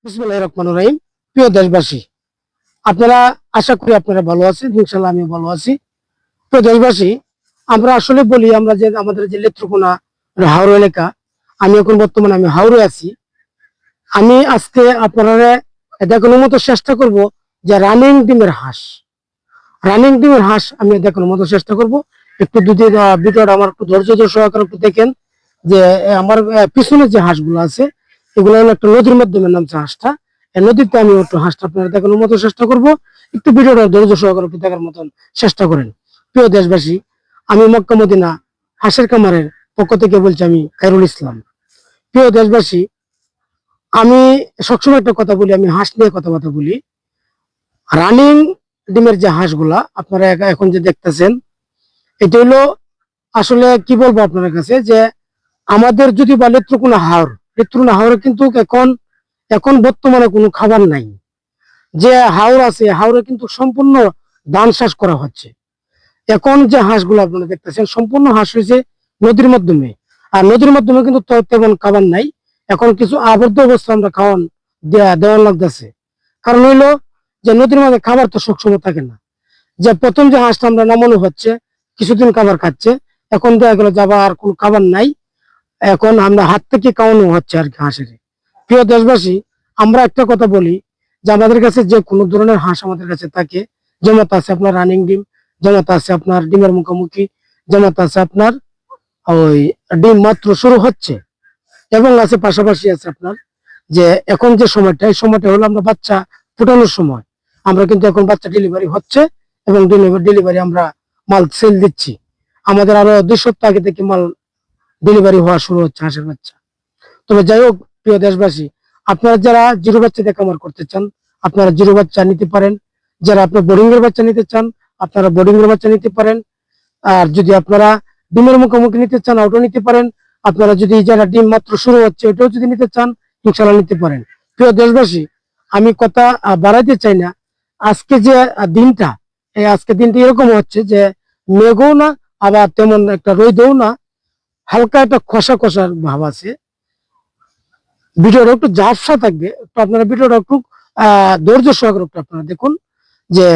বিসমিল্লাহির রহমানির রহিম। প্রিয় দেশবাসী, আপনারা আশা করি আপনারা ভালো আছেন। ইনশাআল্লাহ আমিও ভালো আছি। প্রিয় দেশবাসী, আমরা আসলে বলি আমরা যে আমাদের যে নেত্রকোনা হাওড়া এলাকা, আমি এখন বর্তমানে আমি হাওড়ে আছি। আমি আজকে আপনারা দেখানোর মতো চেষ্টা করব যে রানিং ডিমের হাঁস আমি দেখানোর মতো চেষ্টা করব। একটু যদি ভিডিওটা আমার একটু ধৈর্য সহকারে একটু দেখেন যে আমার পিছনে যে হাঁসগুলো আছে এগুলো হলো একটা নদীর মাধ্যমে নামছে হাঁসটা। এই নদীতে আমি একটু হাঁসটা আপনারা দেখানোর মতো চেষ্টা করব। একটু ভিডিওটা ধৈর্য সহকারে একটু দেখার মতন চেষ্টা করেন। প্রিয় দেশবাসী, আমি মক্কা মদিনা হাঁসের কামারের পক্ষ থেকে বলছি, আমি খায়রুল ইসলাম। প্রিয় দেশবাসী, আমি সবসময় একটা কথা বলি, আমি হাঁস নিয়ে কথাবার্তা বলি। রানিং ডিমের যে হাঁসগুলা আপনারা এখন যে দেখতেছেন, এটা হলো আসলে কি বলবো আপনার কাছে, যে আমাদের যদি বা নেত্রকোনা হাওর কিন্তু এখন এখন বর্তমানে কোনো খাবার নাই। যে হাওর আছে হাওরে কিন্তু সম্পূর্ণ ধান চাষ করা হচ্ছে। এখন যে হাঁসগুলো আপনারা দেখতেছেন সম্পূর্ণ হাঁস হয়েছে নদীর মাধ্যমে। আর নদীর মাধ্যমে কিন্তু তেমন খাবার নাই। এখন কিছু আবদ্ধ অবস্থা আমরা খাওয়ান দেওয়ার লাগতেছে। কারণ হইলো যে নদীর মধ্যে খাবার তো সবসময় থাকে না। যে প্রথম যে হাঁসটা আমরা নামানো হচ্ছে, কিছুদিন খাবার খাচ্ছে, এখন দেখা গেল যাবা আর কোনো খাবার নাই, এখন আমরা হাত থেকে খাওয়ানো হচ্ছে আর কি হাঁসের। প্রিয় দেশবাসী, আমরা একটা কথা বলি যে আমাদের কাছে যে কোনো ধরনের হাঁস আমাদের কাছে থাকে, যেমন আছে আপনার রানিং ডিম, যেমন আছে আপনার ডিমের মুখোমুখি, যেমন আছে আপনার ওই ডিম মাত্র শুরু হচ্ছে, এবং আছে পাশাপাশি আছে আপনার যে এখন যে সময়টা, এই সময়টা হলো আমরা বাচ্চা ফুটানোর সময়। আমরা কিন্তু এখন বাচ্চা ডেলিভারি হচ্ছে এবং ডেলিভারি আমরা মাল সেল দিচ্ছি। আমাদের আরো 2 সপ্তাহ আগে থেকে মাল ডেলিভারি হওয়া শুরু হচ্ছে হাঁসের বাচ্চা। তবে যাই হোক, প্রিয় দেশবাসী, আপনারা যারা জিরো বাচ্চা দিয়ে কামার করতে চান আপনারা জিরো বাচ্চা নিতে পারেন। যারা আপনার বোর্ডিং এর বাচ্চা নিতে চান আপনারা বোর্ডিং এর বাচ্চা নিতে পারেন। আর যদি আপনারা ডিমের মুখোমুখি নিতে চান ওটাও নিতে পারেন। আপনারা যদি যারা ডিম মাত্র শুরু হচ্ছে ওটাও যদি নিতে চান ইনশাল্লাহ নিতে পারেন। প্রিয় দেশবাসী, আমি কথা বাড়াইতে চাই না। আজকে যে দিনটা, এই আজকে দিনটা এরকম হচ্ছে যে মেঘও না আবার তেমন একটা রোদও না, হালকা একটা খসা খসার ভাব আছে। ভিডিওটা একটু ঝাপসা থাকবে, তো আপনারা ভিডিওটা একটু ধৈর্য সহকারে একটু আপনারা দেখুন যে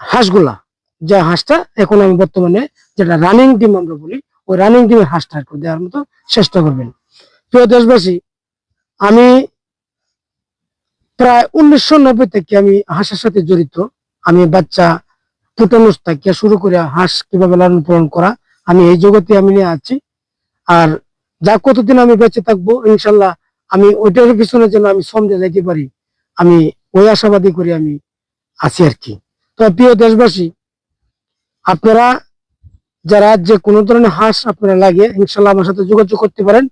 হাঁসগুলা, যে হাঁসটা এখন আমি বর্তমানে যেটা রানিং ডিম আমরা বলি, ওই রানিং ডিমের হাঁসটা একটু দেওয়ার মতো চেষ্টা করবেন। প্রিয় দেশবাসী, আমি প্রায় 1990 থেকে আমি হাঁসের সাথে জড়িত। আমি বাচ্চা ফুটানো থেকে শুরু করে হাঁস কিভাবে লালন পালন করা, আমি এই জগতে আমি নিয়ে আছি। আর যা কতদিন আমি বেঁচে থাকবো ইনশাল্লাহ আমি ওইটার পিছনে যেন আমি সমঝে যেতে পারি, আমি ওই আশাবাদী করে আমি আছি আর কি। তো প্রিয় দেশবাসী, আপনারা যারা যে কোনো ধরনের হাঁস আপনারা লাগে ইনশাল্লাহ আমার সাথে যোগাযোগ করতে পারেন।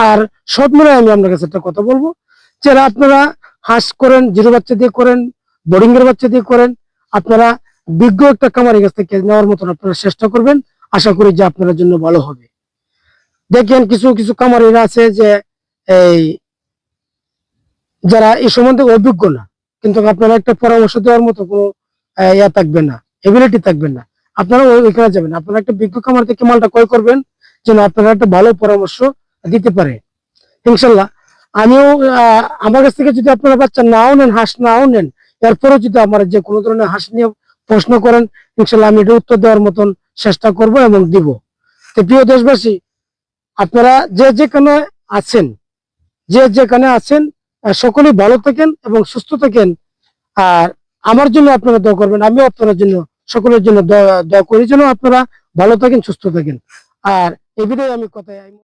আর সব মিলে আমি আপনার কাছে একটা কথা বলবো, যারা আপনারা হাঁস করেন জিরো বাচ্চা দিয়ে করেন, বোর্ডিং এর বাচ্চা দিয়ে করেন, আপনারা বিজ্ঞ একটা খামারের কাছ থেকে নেওয়ার মতন আপনারা চেষ্টা করবেন। আশা করি যে আপনার জন্য ভালো হবে। দেখেন কিছু কিছু খামারিরা আছে যে এই যারা এই সম্বন্ধে অভিজ্ঞ না, কিন্তু আপনারা একটা পরামর্শ দেওয়ার মতো কোনো ইয়া থাকবে না, এবিলিটি থাকবে না। আপনারা ওইখানে যাবেন, আপনারা একটা বিজ্ঞ খামার থেকে মালটা ক্রয় করবেন যেন আপনারা একটা ভালো পরামর্শ দিতে পারে ইনশাল্লাহ। আমিও আমার কাছ থেকে যদি আপনারা বাচ্চা নাও নেন, হাঁস নাও নেন, এরপরে যদি আমার যে কোনো ধরনের হাঁস নিয়ে প্রশ্ন করেন ইনশাল্লাহ আমি এটা উত্তর দেওয়ার মতন চেষ্টা করব এবং দিব। তো প্রিয় দেশবাসী, আপনারা যে যেখানে আছেন, সকলেই ভালো থাকেন এবং সুস্থ থাকেন। আর আমার জন্য আপনারা দোয়া করবেন, আমিও আপনার জন্য সকলের জন্য দোয়া করি যেন আপনারা ভালো থাকেন সুস্থ থাকেন। আর এই ভিডিও আমি কথায়